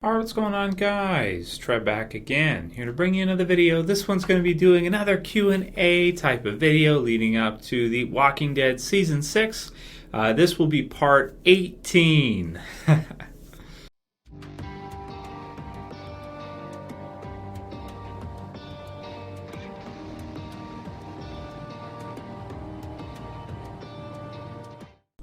Alright, what's going on, guys? Trev back again, here to bring you another video. This one's going to be doing another Q&A type of video leading up to the Walking Dead Season 6. This will be part 18.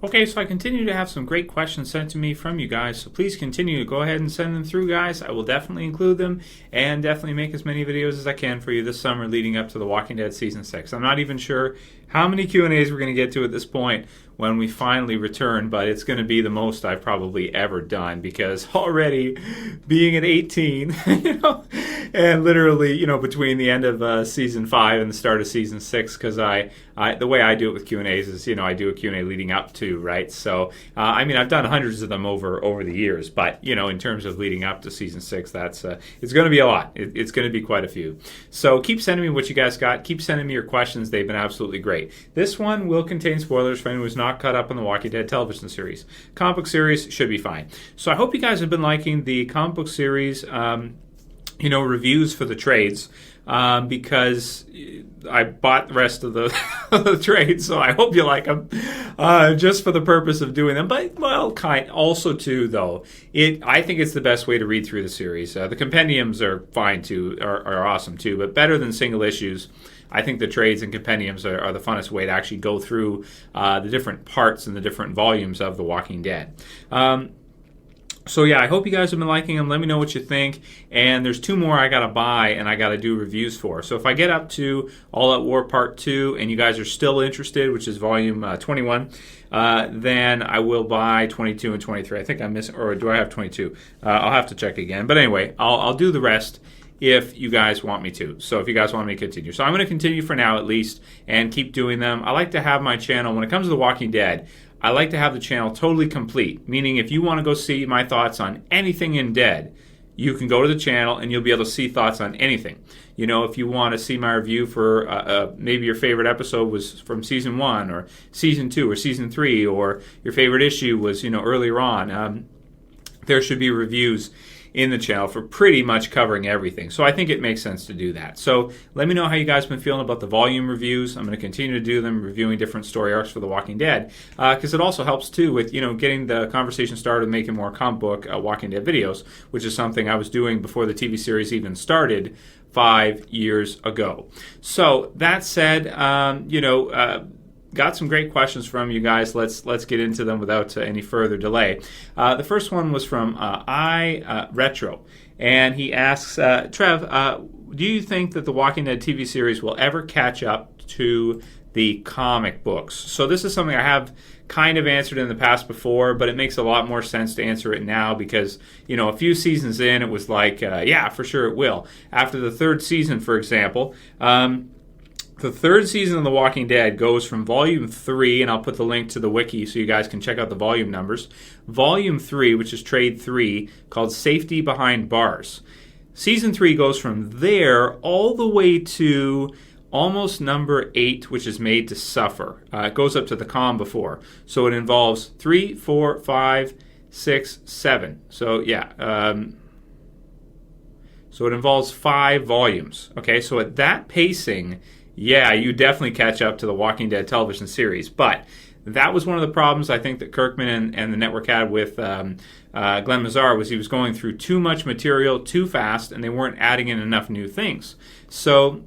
Okay, so I continue to have some great questions sent to me from you guys, so please continue to go ahead and send them through, guys. I will definitely include them and definitely make as many videos as I can for you this summer leading up to The Walking Dead Season 6. I'm not even sure how many Q&As we're going to get to at this point when we finally return, but it's going to be the most I've probably ever done because already being at 18, and literally, between the end of Season 5 and the start of Season 6, because the way I do it with Q&As is, I do a Q&A leading up to, right? So, I've done hundreds of them over the years, but, in terms of leading up to Season 6, it's going to be a lot. It's going to be quite a few. So keep sending me what you guys got. Keep sending me your questions. They've been absolutely great. This one will contain spoilers for anyone who's not caught up on the Walking Dead television series. Comic book series should be fine. So I hope you guys have been liking the comic book series, reviews for the trades, because I bought the rest of the, the trades, so I hope you like them, just for the purpose of doing them. But, also too, though, I think it's the best way to read through the series. The compendiums are fine too, are awesome too, but better than single issues. I think the trades and compendiums are the funnest way to actually go through the different parts and the different volumes of The Walking Dead. So yeah, I hope you guys have been liking them. Let me know what you think. And there's 2 more I gotta buy and I gotta do reviews for. So if I get up to All Out War Part 2 and you guys are still interested, which is volume 21, then I will buy 22 and 23. I think I missed, or do I have 22? I'll have to check again. But anyway, I'll do the rest if you guys want me to. So if you guys want me to continue. So I'm going to continue for now at least and keep doing them. I like to have my channel, when it comes to The Walking Dead, I like to have the channel totally complete. Meaning if you want to go see my thoughts on anything in Dead, you can go to the channel and you'll be able to see thoughts on anything. If you want to see my review for maybe your favorite episode was from Season 1 or Season 2 or Season 3, or your favorite issue was, earlier on, there should be reviews in the channel for pretty much covering everything. So I think it makes sense to do that. So let me know how you guys have been feeling about the volume reviews. I'm going to continue to do them, reviewing different story arcs for The Walking Dead, because it also helps too with, getting the conversation started, making more comic book Walking Dead videos, which is something I was doing before the TV series even started 5 years ago. So that said, got some great questions from you guys. Let's get into them without any further delay. The first one was from iRettros, and he asks, Trev, do you think that the Walking Dead TV series will ever catch up to the comic books? So this is something I have kind of answered in the past before, but it makes a lot more sense to answer it now because, a few seasons in, it was like, yeah, for sure it will. After the 3rd season, for example, the 3rd season of The Walking Dead goes from Volume 3, and I'll put the link to the wiki so you guys can check out the volume numbers. Volume 3, which is Trade 3, called Safety Behind Bars. Season 3 goes from there all the way to almost number 8, which is Made to Suffer. It goes up to the calm before. So it involves 3, 4, 5, 6, 7. So yeah, so it involves 5 volumes. Okay, so at that pacing, yeah, you definitely catch up to the Walking Dead television series. But that was one of the problems I think that Kirkman and the network had with Glenn Mazzar, was he was going through too much material too fast, and they weren't adding in enough new things. So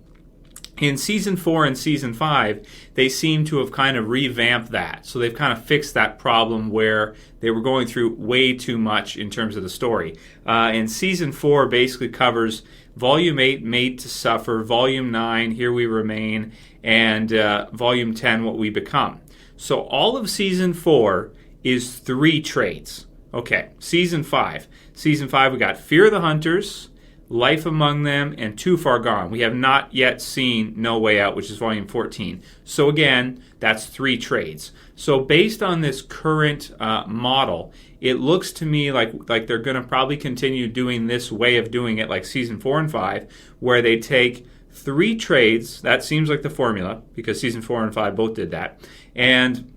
in Season 4 and Season 5, they seem to have kind of revamped that. So they've kind of fixed that problem where they were going through way too much in terms of the story. And Season 4 basically covers Volume 8, Made to Suffer, Volume 9, Here We Remain, and Volume 10, What We Become. So all of Season 4 is 3 trades. Okay, Season 5. Season 5, we got Fear of the Hunters, Life Among Them, and Too Far Gone. We have not yet seen No Way Out, which is Volume 14. So again, that's 3 trades. So based on this current model, it looks to me like they're going to probably continue doing this way of doing it, like Season 4 and 5, where they take 3 trades. That seems like the formula, because Season 4 and 5 both did that. And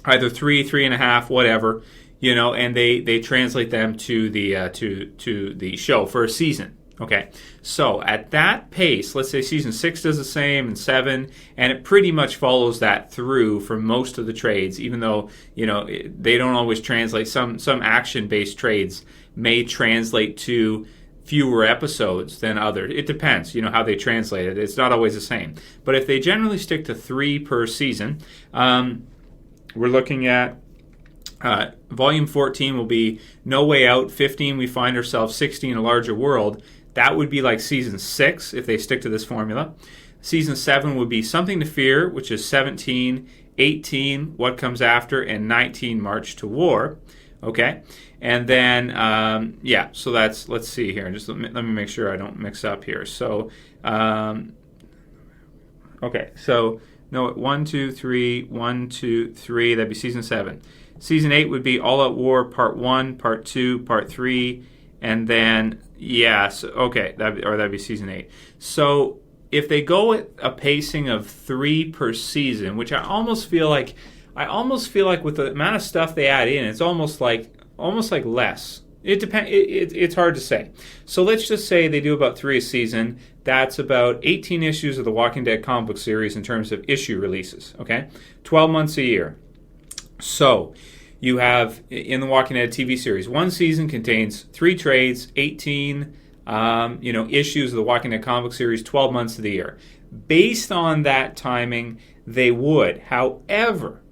either 3, 3.5, whatever, and they translate them to the show for a season. Okay, so at that pace, let's say season 6 does the same, and 7, and it pretty much follows that through for most of the trades, even though, they don't always translate. Some action-based trades may translate to fewer episodes than others. It depends, how they translate it. It's not always the same. But if they generally stick to 3 per season, we're looking at Volume 14 will be No Way Out. 15, We Find Ourselves. 16, A Larger World. That would be like Season 6 if they stick to this formula. Season 7 would be Something to Fear, which is 17, 18, What Comes After, and 19, March to War. Okay? And then, so that's, let's see here. Just let me make sure I don't mix up here. So, okay. So, no, 1, 2, 3, 1, 2, 3. That'd be Season 7. Season 8 would be All Out War, Part 1, Part 2, Part 3, and then, that'd be Season 8. So if they go at a pacing of 3 per season, which I almost feel like with the amount of stuff they add in, it's almost like less. It depends. It's hard to say. So let's just say they do about 3 a season. That's about 18 issues of the Walking Dead comic book series in terms of issue releases. Okay, 12 months a year. So you have, in the Walking Dead TV series, one season contains 3 trades, 18 issues of the Walking Dead comic book series, 12 months of the year. Based on that timing, they would. However,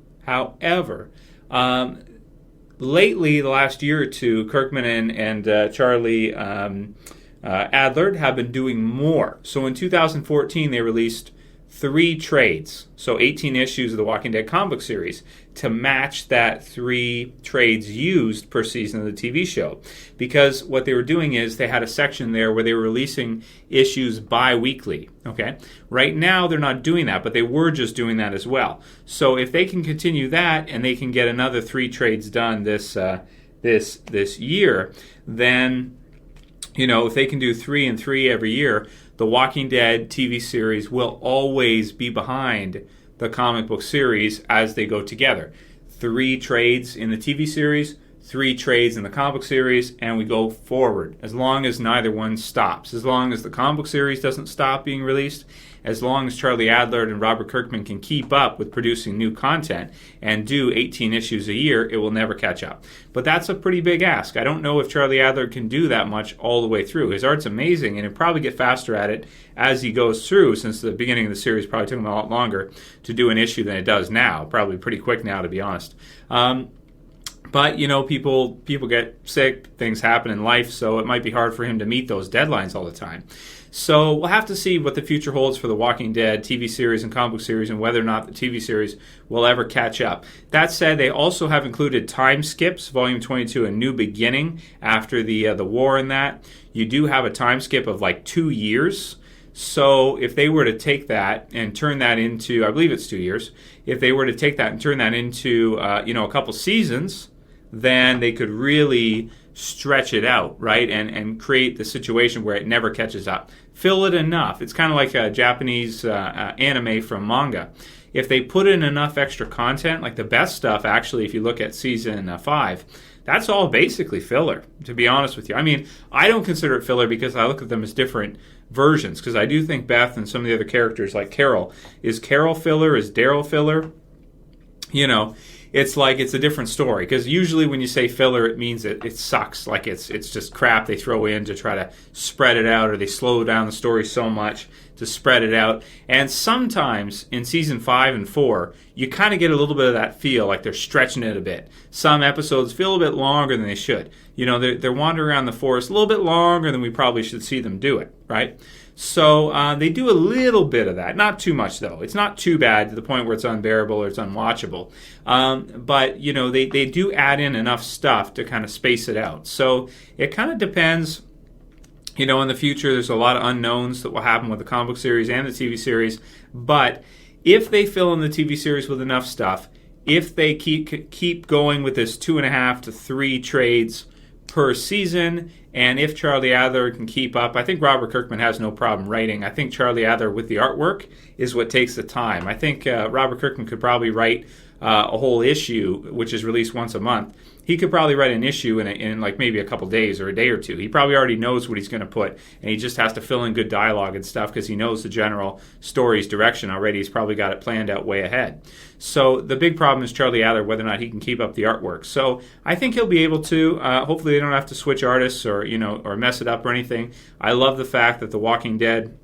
lately, the last year or two, Kirkman and Charlie Adler have been doing more. So in 2014, they released 3 trades, so 18 issues of the Walking Dead comic book series, to match that 3 trades used per season of the TV show. Because what they were doing is they had a section there where they were releasing issues bi-weekly. Okay, right now they're not doing that, but they were just doing that as well. So if they can continue that and they can get another 3 trades done this year, then if they can do 3 and 3 every year, the Walking Dead TV series will always be behind the comic book series as they go together. 3 trades in the TV series, 3 trades in the comic book series, and we go forward as long as neither one stops. As long as the comic book series doesn't stop being released, as long as Charlie Adler and Robert Kirkman can keep up with producing new content and do 18 issues a year, it will never catch up. But that's a pretty big ask. I don't know if Charlie Adler can do that much all the way through. His art's amazing, and he'll probably get faster at it as he goes through, since the beginning of the series probably took him a lot longer to do an issue than it does now. Probably pretty quick now, to be honest. But, people get sick, things happen in life, so it might be hard for him to meet those deadlines all the time. So we'll have to see what the future holds for the Walking Dead TV series and comic book series, and whether or not the TV series will ever catch up. That said, they also have included time skips, Volume 22, A New Beginning, after the war in that. You do have a time skip of like 2 years. So if they were to take that and turn that into, I believe it's 2 years, if they were to take that and turn that into, a couple seasons, then they could really stretch it out, right, and create the situation where it never catches up. Fill it enough. It's kind of like a Japanese anime from manga. If they put in enough extra content, like the best stuff, actually, if you look at Season 5, that's all basically filler, to be honest with you. I mean, I don't consider it filler because I look at them as different versions, because I do think Beth and some of the other characters, like Carol, is Carol filler? Is Daryl filler? It's like it's a different story, because usually when you say filler, it means it sucks, like it's just crap they throw in to try to spread it out, or they slow down the story so much to spread it out. And sometimes in Season 5 and 4, you kind of get a little bit of that feel, like they're stretching it a bit. Some episodes feel a bit longer than they should. They're wandering around the forest a little bit longer than we probably should see them do it, right? So they do a little bit of that. Not too much, though. It's not too bad to the point where it's unbearable or it's unwatchable. But, they do add in enough stuff to kind of space it out. So it kind of depends. In the future, there's a lot of unknowns that will happen with the comic book series and the TV series. But if they fill in the TV series with enough stuff, if they keep going with this 2.5 to 3 trades per season, and if Charlie Adler can keep up, I think Robert Kirkman has no problem writing. I think Charlie Adler with the artwork is what takes the time. I think Robert Kirkman could probably write a whole issue, which is released once a month, he could probably write an issue in like maybe a couple days or a day or two. He probably already knows what he's going to put, and he just has to fill in good dialogue and stuff because he knows the general story's direction already. He's probably got it planned out way ahead. So the big problem is Charlie Adler, whether or not he can keep up the artwork. So I think he'll be able to. Hopefully they don't have to switch artists or mess it up or anything. I love the fact that The Walking Dead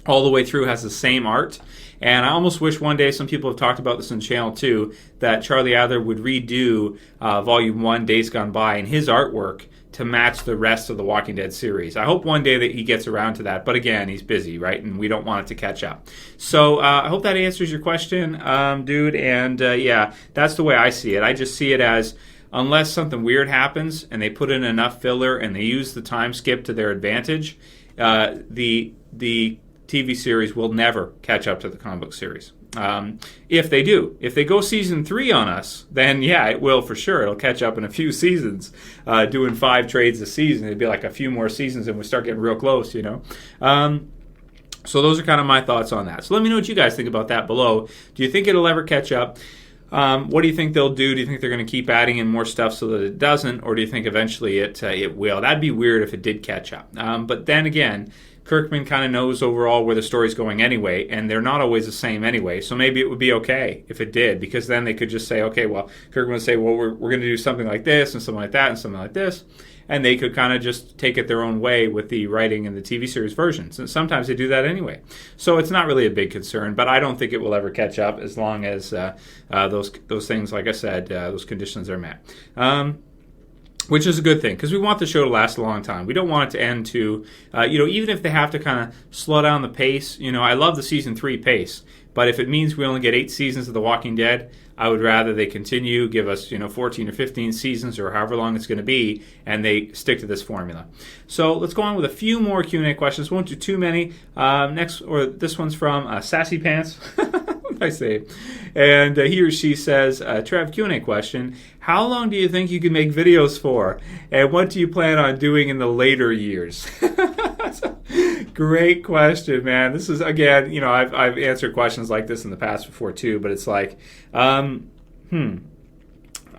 all the way through has the same art. And I almost wish one day, some people have talked about this on the channel too, that Charlie Adler would redo Volume 1, Days Gone By, and his artwork to match the rest of the Walking Dead series. I hope one day that he gets around to that. But again, he's busy, right? And we don't want it to catch up. So I hope that answers your question, dude. And yeah, that's the way I see it. I just see it as, unless something weird happens and they put in enough filler and they use the time skip to their advantage, the TV series will never catch up to the comic book series. If they do. If they go season 3 on us, then yeah, it will for sure. It'll catch up in a few seasons. Doing 5 trades a season, it'd be like a few more seasons and we start getting real close, So those are kind of my thoughts on that. So let me know what you guys think about that below. Do you think it'll ever catch up? What do you think they'll do? Do you think they're going to keep adding in more stuff so that it doesn't? Or do you think eventually it will? That'd be weird if it did catch up. But then again, Kirkman kind of knows overall where the story's going anyway, and they're not always the same anyway. So maybe it would be okay if it did, because then they could just say, okay, well, Kirkman would say, well, we're going to do something like this and something like that and something like this. And they could kind of just take it their own way with the writing and the TV series versions. And sometimes they do that anyway. So it's not really a big concern, but I don't think it will ever catch up as long as those things, like I said, those conditions are met. Which is a good thing, because we want the show to last a long time. We don't want it to end to, even if they have to kind of slow down the pace. I love the season 3 pace, but if it means we only get 8 seasons of The Walking Dead, I would rather they continue, give us 14 or 15 seasons or however long it's going to be, and they stick to this formula. So let's go on with a few more Q&A questions. Won't do too many. This one's from SassyPants. I say. And he or she says, Trev, Q&A question, how long do you think you can make videos for? And what do you plan on doing in the later years? Great question, man. This is, again, I've answered questions like this in the past before too, but it's like,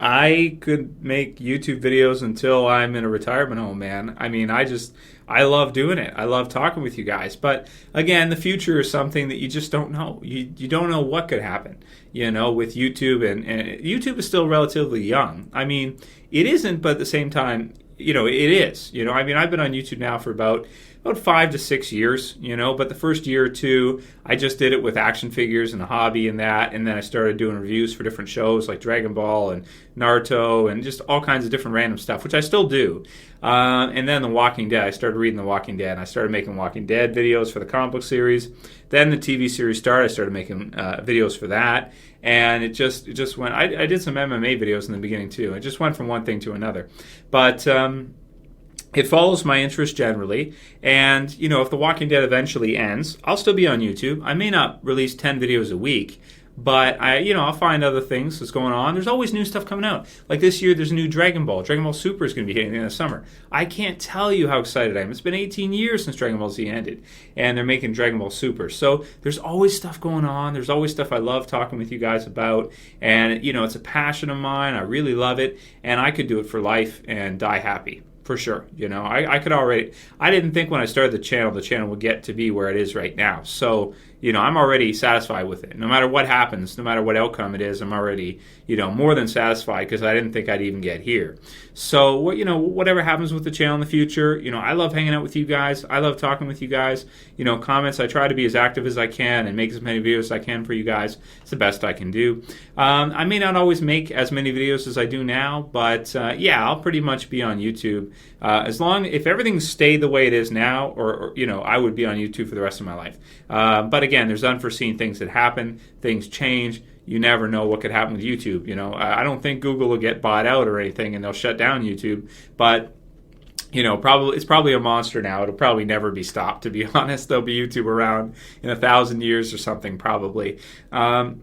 I could make YouTube videos until I'm in a retirement home, man. I mean, I love doing it. I love talking with you guys. But again, the future is something that you just don't know. You don't know what could happen, with YouTube. And YouTube is still relatively young. I mean, it isn't, but at the same time, it is. I mean, I've been on YouTube now for about 5 to 6 years, but the first year or two, I just did it with action figures and a hobby and that, and then I started doing reviews for different shows like Dragon Ball and Naruto and just all kinds of different random stuff, which I still do. And then The Walking Dead, I started reading The Walking Dead, and I started making Walking Dead videos for the comic book series. Then the TV series started, I started making videos for that, and it just went, I did some MMA videos in the beginning too. It just went from one thing to another. But it follows my interest generally, and if The Walking Dead eventually ends, I'll still be on YouTube. I may not release 10 videos a week, but I'll find other things that's going on. There's always new stuff coming out. Like this year, there's a new Dragon Ball. Dragon Ball Super is going to be hitting in the summer. I can't tell you how excited I am. It's been 18 years since Dragon Ball Z ended, and they're making Dragon Ball Super. So there's always stuff going on. There's always stuff I love talking with you guys about, and it's a passion of mine. I really love it, and I could do it for life and die happy. For sure. I could already, I didn't think when I started the channel would get to be where it is right now. So, I'm already satisfied with it. No matter what happens, no matter what outcome it is, I'm already, more than satisfied because I didn't think I'd even get here. So, whatever happens with the channel in the future, I love hanging out with you guys. I love talking with you guys. Comments, I try to be as active as I can and make as many videos as I can for you guys. It's the best I can do. I may not always make as many videos as I do now, but I'll pretty much be on YouTube. If everything stayed the way it is now, or I would be on YouTube for the rest of my life. But again, there's unforeseen things that happen. Things change. You never know what could happen with YouTube. I don't think Google will get bought out or anything, and they'll shut down YouTube. But it's probably a monster now. It'll probably never be stopped, to be honest. There'll be YouTube around in 1,000 years or something, probably. I'll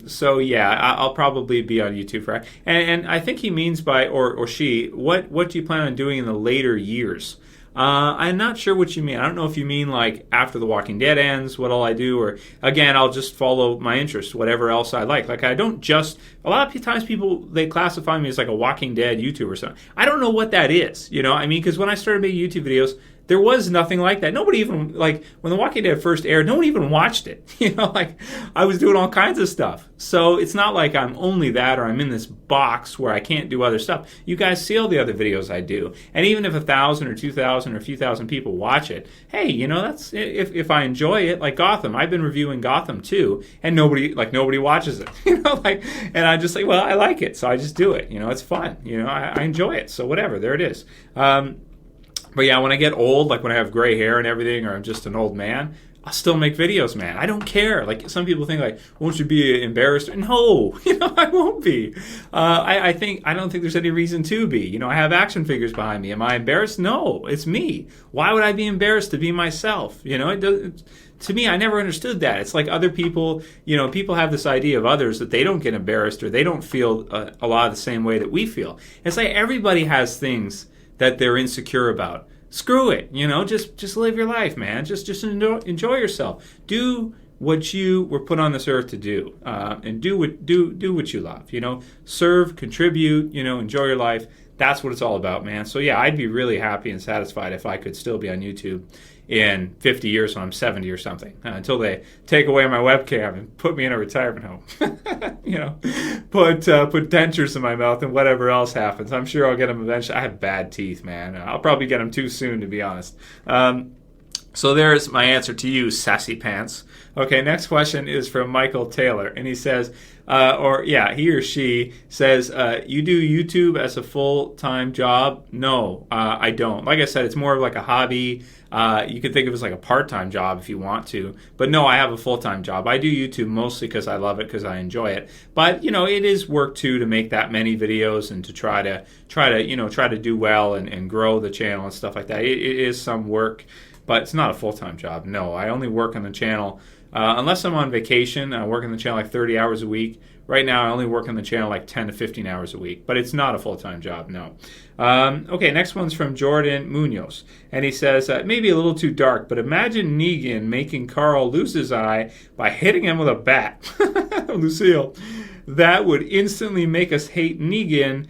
probably be on YouTube for. And I think he means by, or she, what do you plan on doing in the later years? I'm not sure what you mean. I don't know if you mean like after The Walking Dead ends, what'll I do? Or again, I'll just follow my interests, whatever else I like. Like I don't just, a lot of times people, they classify me as like a Walking Dead YouTuber or something. I don't know what that is, you know? I mean, because when I started making YouTube videos, there was nothing like that. Nobody even, like, when The Walking Dead first aired, no one even watched it. You know, like, I was doing all kinds of stuff. So it's not like I'm only that or I'm in this box where I can't do other stuff. You guys see all the other videos I do. And even if 1,000 or 2,000 or a few thousand people watch it, hey, you know, that's, if I enjoy it, like Gotham, I've been reviewing Gotham too, and nobody watches it. You know, like, and I just like, well, I like it, so I just do it. You know, it's fun. You know, I enjoy it. So whatever, there it is. But yeah, when I get old, like when I have gray hair and everything, or I'm just an old man, I'll still make videos, man. I don't care. Like some people think, like, won't you be embarrassed? No, you know, I won't be. I don't think there's any reason to be. You know, I have action figures behind me. Am I embarrassed? No, it's me. Why would I be embarrassed to be myself? You know, to me, I never understood that. It's like other people, you know, people have this idea of others that they don't get embarrassed or they don't feel a lot of the same way that we feel. It's like everybody has things that they're insecure about. Screw it, you know, just live your life, man. Just enjoy yourself. Do what you were put on this earth to do, and do what you love. You know, serve, contribute. You know, enjoy your life. That's what it's all about, man. So yeah, I'd be really happy and satisfied if I could still be on YouTube in 50 years when I'm 70 or something, until they take away my webcam and put me in a retirement home. You know, put dentures in my mouth and whatever else happens. I'm sure I'll get them eventually. I have bad teeth, man. I'll probably get them too soon, to be honest. So there's my answer to you, SassyPants. Okay, next question is from Michael Taylor, and he says, he or she says, you do YouTube as a full-time job? No, I don't. Like I said, it's more of like a hobby. You could think of it as like a part-time job if you want to. But no, I have a full-time job. I do YouTube mostly because I love it, because I enjoy it. But, you know, it is work too to make that many videos and to try to do well and grow the channel and stuff like that. It is some work, but it's not a full-time job. No, I only work on the channel unless I'm on vacation. I work on the channel like 30 hours a week. Right now, I only work on the channel like 10 to 15 hours a week, but it's not a full-time job, no. Okay, next one's from Jordan Munoz, and he says, maybe a little too dark, but imagine Negan making Carl lose his eye by hitting him with a bat. Lucille, that would instantly make us hate Negan.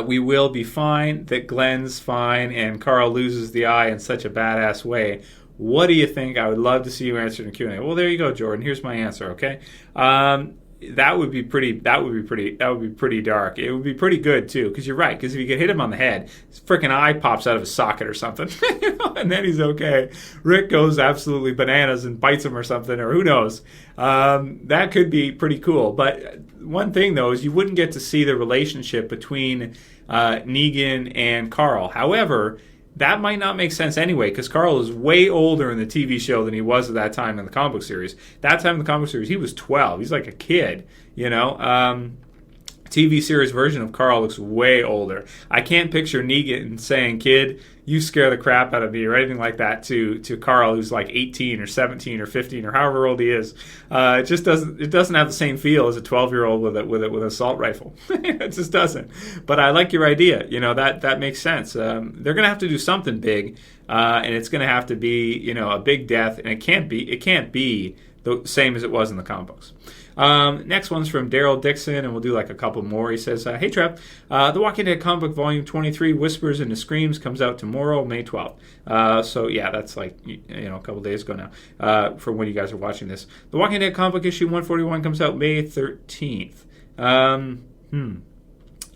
We will be fine, that Glenn's fine, and Carl loses the eye in such a badass way. What do you think? I would love to see you answer in the Q&A. Well, there you go, Jordan. Here's my answer. Okay, that would be pretty dark. It would be pretty good too, because you're right. Because if you get hit him on the head, his freaking eye pops out of his socket or something, you know, and then he's okay. Rick goes absolutely bananas and bites him or something, or who knows. That could be pretty cool. But one thing though is you wouldn't get to see the relationship between Negan and Carl. However, that might not make sense anyway, because Carl is way older in the TV show than he was at that time in the comic book series. That time in the comic book series, he was 12. He's like a kid, you know. TV series version of Carl looks way older. I can't picture Negan saying, "Kid, you scare the crap out of me," or anything like that to Carl, who's like 18 or 17 or 15 or however old he is. It doesn't have the same feel as a 12-year-old with an assault rifle. It just doesn't. But I like your idea. You know, that makes sense. They're gonna have to do something big, and it's gonna have to be, you know, a big death, and it can't be the same as it was in the comic books. Next one's from Daryl Dixon, and we'll do like a couple more. He says, hey Trev, The Walking Dead comic book volume 23, Whispers into Screams, comes out tomorrow, May 12th. So yeah, that's like, you know, a couple days ago now, for when you guys are watching this. The Walking Dead comic book issue 141 comes out May 13th.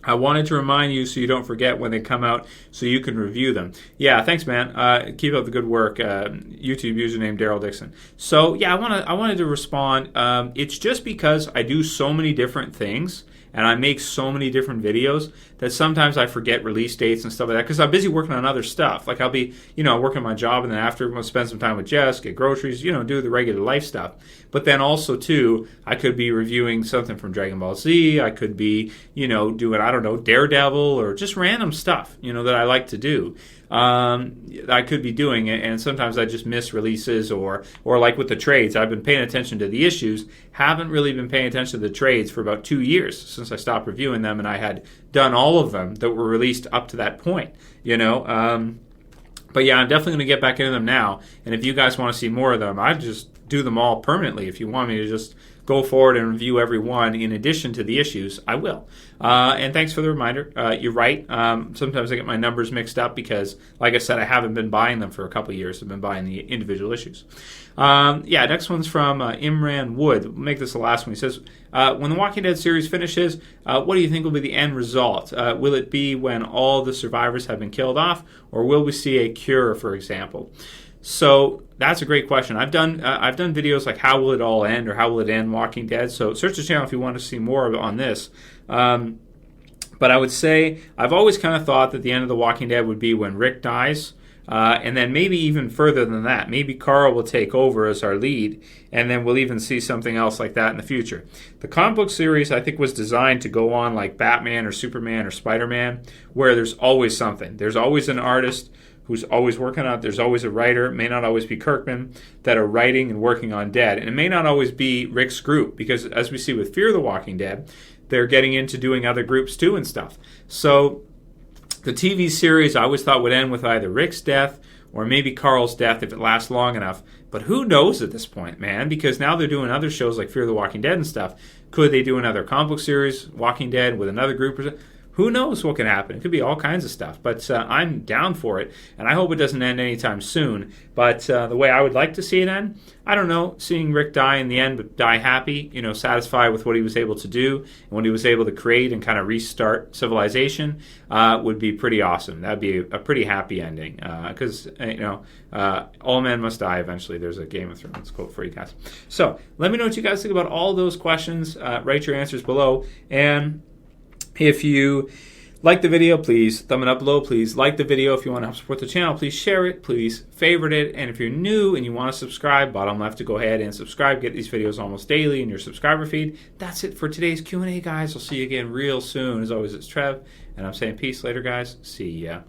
I wanted to remind you so you don't forget when they come out so you can review them. Yeah, thanks, man. Keep up the good work. YouTube username Daryl Dixon. So, yeah, I wanted to respond. It's just because I do so many different things and I make so many different videos that sometimes I forget release dates and stuff like that because I'm busy working on other stuff. Like I'll be, you know, working my job, and then after I'll spend some time with Jess, get groceries, you know, do the regular life stuff. But then also, too, I could be reviewing something from Dragon Ball Z. I could be, you know, doing, I don't know, Daredevil or just random stuff, you know, that I like to do. I could be doing it, and sometimes I just miss releases, or like with the trades, I've been paying attention to the issues, haven't really been paying attention to the trades for about 2 years since I stopped reviewing them, and I had done all of them that were released up to that point, you know. But yeah, I'm definitely going to get back into them now. And if you guys want to see more of them, I'd just do them all permanently. If you want me to just go forward and review every one in addition to the issues, I will. And thanks for the reminder. You're right. Sometimes I get my numbers mixed up because, like I said, I haven't been buying them for a couple of years. I've been buying the individual issues. Yeah, next one's from Imran Wood. We'll make this the last one. He says, when the Walking Dead series finishes, what do you think will be the end result? Will it be when all the survivors have been killed off, or will we see a cure, for example? So that's a great question. I've done videos like how will it all end, or how will it end Walking Dead. So search the channel if you want to see more on this. But I would say I've always kind of thought that the end of The Walking Dead would be when Rick dies. And then maybe even further than that. Maybe Carl will take over as our lead, and then we'll even see something else like that in the future. The comic book series, I think, was designed to go on like Batman or Superman or Spider-Man, where there's always something. There's always an artist who's always working on it. There's always a writer. It may not always be Kirkman that are writing and working on Dead. And it may not always be Rick's group, because as we see with Fear the Walking Dead, they're getting into doing other groups too and stuff. So the TV series I always thought would end with either Rick's death or maybe Carl's death if it lasts long enough. But who knows at this point, man? Because now they're doing other shows like Fear the Walking Dead and stuff. Could they do another comic book series, Walking Dead, with another group or something? Who knows what can happen? It could be all kinds of stuff. But I'm down for it, and I hope it doesn't end anytime soon. But the way I would like to see it end, I don't know, seeing Rick die in the end, but die happy, you know, satisfied with what he was able to do and what he was able to create and kind of restart civilization would be pretty awesome. That would be a pretty happy ending because, all men must die eventually. There's a Game of Thrones quote for you guys. So let me know what you guys think about all those questions. Write your answers below. And if you like the video, please thumb it up below. Please like the video. If you want to help support the channel, please share it. Please favorite it. And if you're new and you want to subscribe, bottom left to go ahead and subscribe. Get these videos almost daily in your subscriber feed. That's it for today's Q&A, guys. I'll see you again real soon. As always, it's Trev, and I'm saying peace later, guys. See ya.